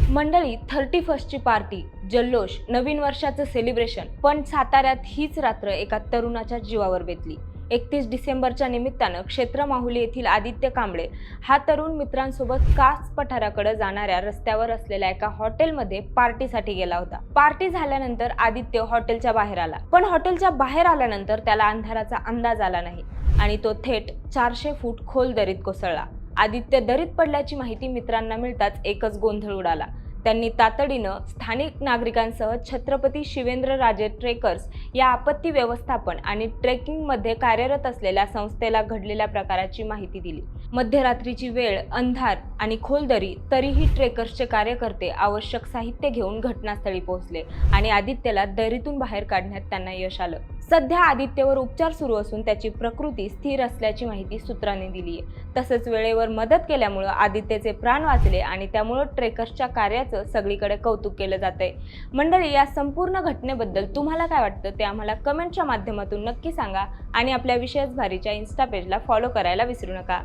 मंडळी 31st ची party, जल्लोष, नवीन वर्षाचं सेलिब्रेशन, पण साताऱ्यात हीच रात्र एका तरुणाच्या जीवावर बेतली। 31 डिसेंबरच्या निमित्तानं क्षेत्र माहुली येथील आदित्य कांबळे हा तरुण मित्रांसोबत कास पठाराकडे जाणाऱ्या रस्त्यावर असलेल्या एका हॉटेलमध्ये पार्टीसाठी गेला होता। पार्टी झाल्यानंतर आदित्य हॉटेलच्या बाहेर आला, पण हॉटेलच्या बाहेर आल्यानंतर त्याला अंधाराचा अंदाज आला नाही आणि तो थेट 400 फूट खोल दरीत कोसळला। आदित्य दरीत पडल्याची माहिती मित्रांना मिळताच एकच गोंधळ उडाला। त्यांनी तातडीनं स्थानिक नागरिकांसह छत्रपती शिवेंद्रराजे ट्रेकर्स या आपत्ती व्यवस्थापन आणि ट्रेकिंगमध्ये कार्यरत असलेल्या संस्थेला घडलेल्या प्रकाराची माहिती दिली। मध्यरात्रीची वेळ, अंधार आणि खोल दरी, तरीही ट्रेकर्सचे कार्यकर्ते आवश्यक साहित्य घेऊन घटनास्थळी पोहोचले आणि आदित्यला दरीतून बाहेर काढण्यात त्यांना यश आलं। सध्या आदित्यवर उपचार सुरू असून त्याची प्रकृती स्थिर असल्याची माहिती सूत्रांनी दिली आहे। तसंच वेळेवर मदत केल्यामुळे आदित्यचे प्राण वाचले आणि त्यामुळे ट्रेकर्सच्या कार्याचं सगळीकडे कौतुक केलं जातंय। मंडळी, या संपूर्ण घटनेबद्दल तुम्हाला काय वाटतं ते आम्हाला कमेंटच्या माध्यमातून नक्की सांगा आणि आपल्या विशेष भारीच्या इन्स्टा पेजला फॉलो करायला विसरू नका।